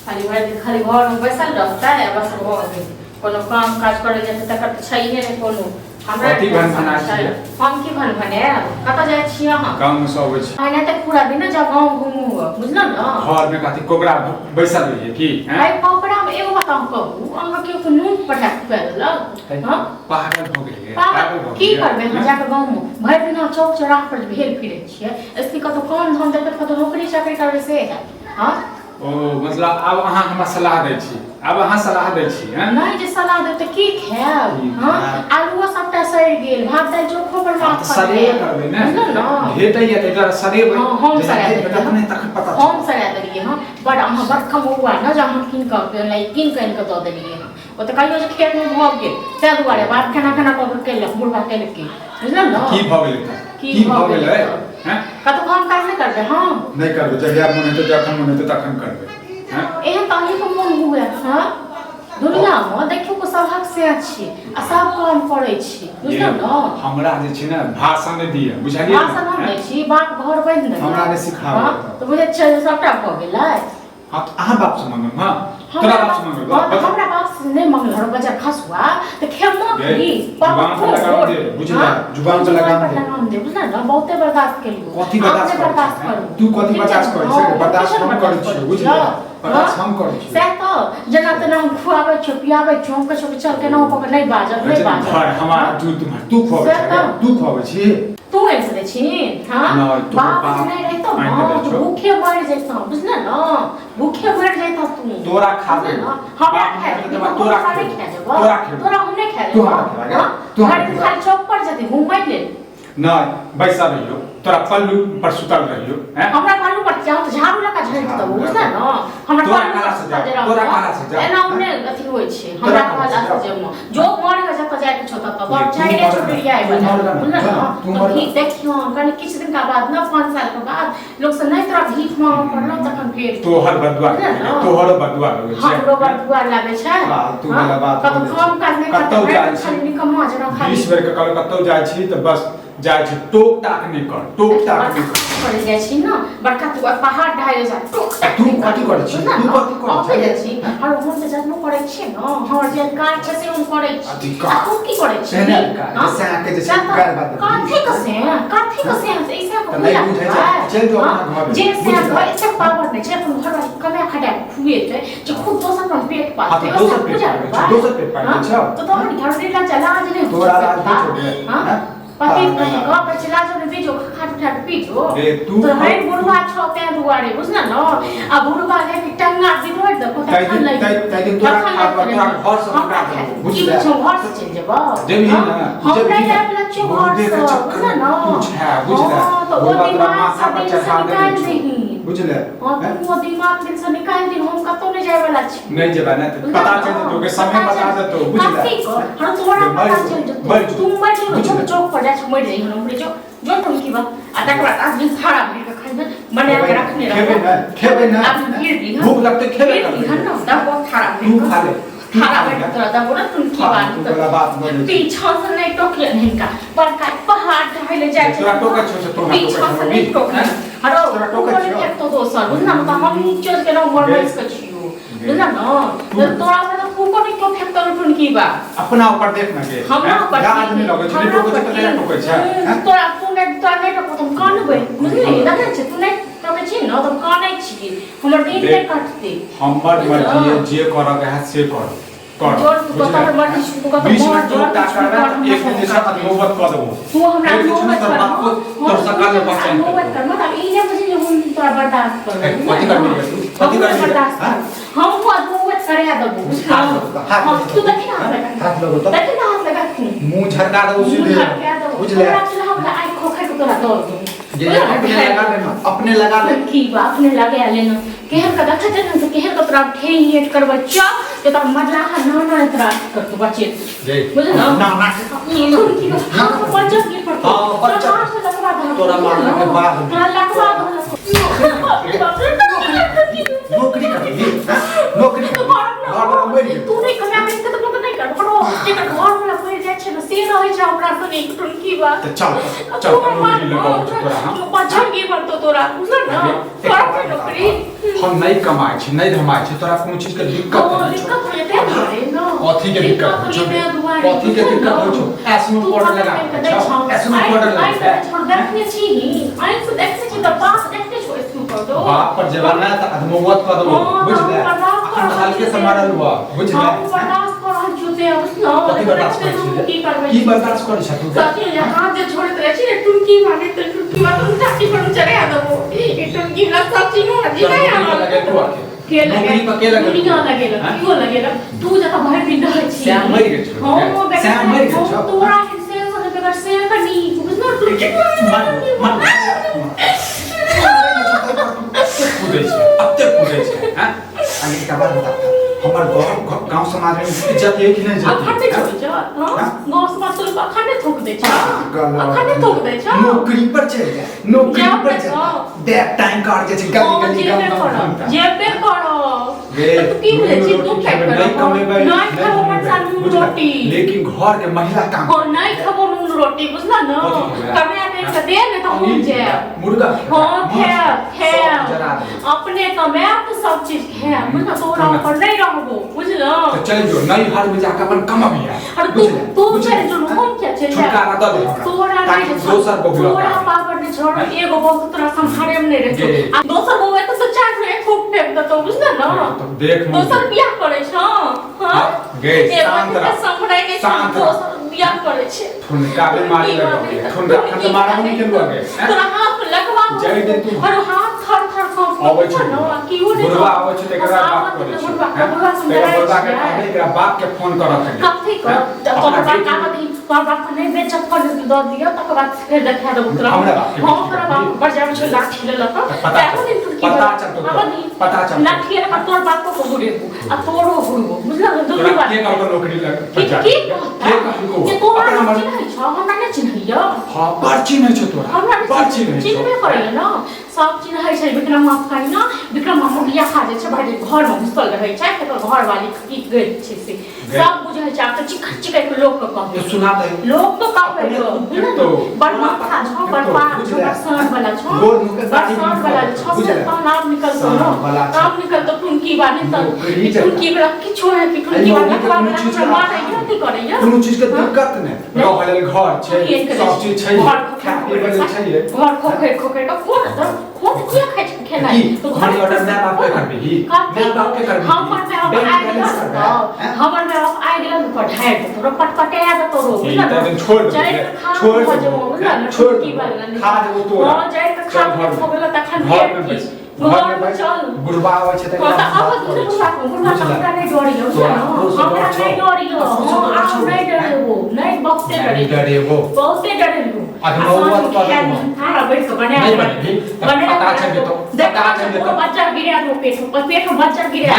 खाली घर में बैसल रहता है बस कोनो काम काज करे जाते तकर त छैहे नै कोनो हमरा कथि भन छै हम की भन भने कत जाय छी अहाँ गांव में सब अछि आइना त पूरा दिन जा गांव घुमू बुझल न घर में कथि कोबरा बैसल रहिए की हैं भाई कोबरा में एगो बात हम कहू अहाँ के को नून पटा पेल हां पागल हो गेलिए पागल की करबे हम जाके गांव में भरि दिन चौक चौराहा पर भेल फिरे छिए इसकी कतो काम धाम देखे कतो नौकरी चाकरी करे से है हां ओ मतलब अब अहाँ हमरा सलाह दै छी अब अहाँ सलाह दै छी हैं नहीं जे सलाह दे त की खायब हां आलूआ सबटा सड़ गेल भात दाल चोखो पर माफ कर सरे करबे ने भेटैया त एकरा सरे हम सरे तखने तखन पता हम सरे देलिए हां बड़ अहाँ बड़ कमौआ न जे अहाँ किन के लाई किन के इनके द देलिए ओ त कहियो जे खेत में भ गेल ते दुआरे बात खाना कर के बुढ़वा के के बुझल न की भ गेलै की भ गेलै हैं कतो काम काज नहीं करबे हां नहीं करबे जहिया मन हेतै जखन मन हेतै तखन करबे हैं एहन ताही को मन हुए हां दुनिया में देखियो को सभक से छी आ सब काम करे छी बुझल न हमरा जे छै ने भाषण दिए बुझलिए भाषण हम दै छी बाप घर बंद नै हमरा ने सिखाबे तो बुझे छै सबटा भ गेलै हां अहाँ बाप से मांगम हां तोरा बाप से मांगब हमरा बाप से नहीं मांगल हर बजा खसुआ त खेमो की जुबान पे लगाम दे बुझला जुबान पे लगाम दे बुझला न बहुते बर्दाश्त केलियो कथि बर्दाश्त कर तू कथि बर्दाश्त कर छै बर्दाश्त हम करै छी बुझला बर्दाश्त हम करै छी से तो जना तना हम खुआबै छ पियाबै छ हम कछो चल के न पकड़ नहीं बाजब हमरा तू खुआबै छी तू ऐसे दे छी हां बाप नहीं रहतो न भूखे मर जैतो बुझला न भूखे मर जैतो तू तोरा खाबे हमरा खाबे तोरा तोरा हम नहीं खाबे तोरा खाली चौक पर जते घुमबै ले नहीं बैसा रहियो तोरा पल्लू पर सुतल रहियो हैं हमरा पल्लू पर जाओ तो झाड़ू लगा झड़ दो बुझला न हमरा तोरा कहां से जा एना ओने अथी होय छै हमरा कहा जा जम जो मर के जत जाय के छ त बर चाइले छुटिया आइ बना बुझला न तो ठीक देखियो कने किछ दिन का बाद न 5 साल के बाद लोग से नहीं तोरा भीख मांग पड़लो तखन फेर तोहर बदुआ लगे छै हमरो बदुआ लागे छै हां तू वाला बात कत काम काज नहीं कतौ जाय छी निकम्मा जना खाली 20 बेर के कहलो कतौ जाय छी त बस जाय छी टोक टाक नहीं कर जाय छी न बड़का तू पहाड़ ढाई जा टोक तू कथि करे छी जाय छी और हम से जन्म करे छी न हमर जे कार छै से हम करे छी तू की करे छी जैसे आके जैसे कर बात कथि कसे ऐसा को नहीं बुझै छै चल जो अपना घर जे से घर से पावर नहीं छै अपन घर कमे खड़ा खुए छै जे खुद दोसर पर पेट पाते दोसर पेट पाते छ तो हम घर से चला आज नहीं तोरा रात छोड़ हां पति का पर चला जो बीजो खाट खाट पीजो तू तो है बुढ़वा छोटे दुआरे बुझना न आ बुढ़वा ले के टंगा बिरोड़ द को तै तोरा खाट पर तोरा घर से का बुझला जो घर से चल जेबो जमीन ना हम नहीं जाबला छ घर से बुझना न बुझला तो वो दिमाग से पर चढ़ा दे बुझले हां तू वो दिमाग दिन से निकाल दी हम कतो नहीं जाय वाला छी नहीं जेबा ना पता चल तो के समय बता दे तो बुझला हम तोरा पता चल जतो तुम मर चौक पर जा मर जाई हम जो जो तुम की बात अटक बात आज दिन खाड़ा भर के खाई बना के रखने रहो खेबे ना आप भीड़ दी भूख लगते खेबे ना ना दब बहुत खाड़ा तू खा ले खाड़ा बैठ तोरा दब ना तुम की बात पीछा से नहीं टोकले नहीं का पर का पहाड़ ढाले जाए तोरा टोका छ तोरा पीछा से नहीं टोकले हरो तोरा टोका छ तो दोसर बुझना त हम चोज के ना मरवाइस के छियो बुझना न तोरा से तो फूको नहीं क्यों फेंक कर तुन की बा अपना ऊपर देख ना के हमरा ऊपर आदमी लगे छ टोको छ त टोकै छ तोरा तूने नहीं टोको तुम कान बे बुझली लगे छ तूने टोके छी न तुम कानै छी हमर दिन के काटते हमर मर्जी जे कर के है से कर जोर तू तो हमर मर्जी तू कत मोर जोर ता करबा एक दिन से नौबत क देबो तू हमरा नौबत कर तोर सकाल में बचन नौबत कर मत अब इने बजे हम तोरा बर्दाश्त कर कथि करबी तू कथि करबी हम को नौबत करे देबो हां तू देखि ना हाथ लगो तो देखि ना हाथ लगा तू मुंह झरका दो सीधे बुझले हमरा आई खोखे को तोरा तोड़ दूं अपने लगा ले की बा अपने लगे लेना केहर का देखा जन से केहर का तोरा ठेहिएट कर बच्चा जे त मजला ना ना तोरा कर तू बच्चे बुझल ना ना की हम बच्चा की पर हां बच्चा तोरा मारने के बाद हां लगवा नौकरी कर नौकरी तू नहीं कमा में के तो नहीं कर पड़ो जे घर वाला कोई जाय छै से रहे छै हमरा से एक टन की बात चल नौकरी लगाओ तोरा हां पाछा की बात तो तोरा बुझल ना नौकरी हम नहीं कमाए छी नहीं धमाए छी तोरा कोनो चीज के दिक्कत नहीं दिक्कत होय ते मारे न कथी के दिक्कत हो कथी के दिक्कत हो छ एसनो पाउडर लगा एसनो पाउडर लगा छोड़ देखने छी आई तो देखते छी तो पास देखते छी एसनो पाउडर बाप पर जवाना त अधमोवत कर दो बुझले अखन हल्के से मारल हुआ बुझले बर्दाश्त कर रहल छी ते उसनो कथी बर्दाश्त कर छी की बर्दाश्त कर छ तू साथी ये हाथ जे छोड़त रहे छी टुनकी मारे तो टुनकी मार तुम चाची पर चढ़े आ दो ये टुनकी ना सच्ची ना जी नहीं आ लगे तू आके के लगे दुनिया लगेला क्यों लगेला तू जता भर दिन रह छी श्याम मर गेल छ श्याम मर गेल छ तोरा से बगैर से कनी बुझनो टुनकी मन कूदे छ अब तक कूदे छ हां अनि का बात बता हमर गांव समाज में इज्जत है कि नहीं जाती अखने छोड़ जा हां गांव समाज तो अखने ठोक दे छ अखने ठोक दे छ नौकरी पर चल जा नौकरी पर चल देख टाइम काट जे छ गली गली गांव जेब पे करो तू की बोले छी तू क्या कर नहीं खाबो मन सालू रोटी लेकिन घर के महिला काम हो नहीं खाबो नून रोटी बुझला न कमे आने से दे न तो हम जे मुर्गा हां खे अपने कमे तो सब चीज खे बुझला तोरा ऊपर नहीं रहबो बुझलो तो चल जो नहीं हर में जाकर अपन कमाबिया और तू चल जो हम क्या चल छुटकारा दे दे तोरा नहीं दोसर बहुला तोरा पावर ने छोड़ एगो बहुत तोरा संभारे में नहीं रखे आ दोसर बहु तो चार में एक फूक फेंक दे तो बुझला न देख दोसर बियाह करे छ हां गे शांत रह संभराई नहीं दोसर बियाह करे छे ठुनका बीमारी लगे ठुनका खत मारा नहीं के लगे तोरा हाथ लगवा जय दे तू और हाथ थर थर आबै छ की हो ने बुढ़वा आबै छ तेकरा बात करे छ बुढ़वा समझाई के एकरा बाप के फोन करत है कथि कर तोरा बात का दी तोरा बाप ने बेचत कर दे दिया तक बात फिर देखा दो तोरा हां तोरा बाप पर जाब छ लाठी ले लक ताको दिन तुर्की पता चल लाठी रे तोर बाप को गुड़ेबू आ तोरो गुड़बू बुझला दूसरी बात के कर नौकरी लग के कहू के तोरा चिन्है छ हमरा नै चिन्हैया हां पर्ची नै छ तोरा हमरा पर्ची नै चिन्हबे करैया न सब चिन्है छै विक्रम माफ करी न विक्रम मामू बिया खा जे छै भाई घर में घुसल रहै छै त घर वाली की गई छै से सब बुझै छै आप तो चिक चिक के लोग को कहबे सुना दे लोग तो कहबे तो बड़मा खा छ बड़पा बरसान वाला छ बरसान वाला छ से नाम निकल तो नाम निकल तो टुनकी वाली त टुनकी वाला किछो है कि टुनकी वाला हमरा मार नहीं करैया कोनो चीज के दिक्कत नै गांव वाले घर छै सब चीज छै खाए वाला छै घर खोखे खोखे का कोन क्या खाइ खेला तो घर ऑर्डर मैं बाप के करबे ही मैं बाप के करबे हमर में अब आ गेल तो पढ़ाई तो पटपटे आ तो रो छोड़ छोड़ खा दे तो हां जाय के खा हो गेल तखन घर में चल बुढ़वा आवे छै त अब बुढ़वा हमरा नहीं डरियो हमरा नहीं डरियो हम नहीं डरेबो नहीं बहुते डरेबो बहुते डरेबो अधमौवा तो हां बैठ के बने पता चल तो बच्चा गिरा दो पेट में बच्चा गिरा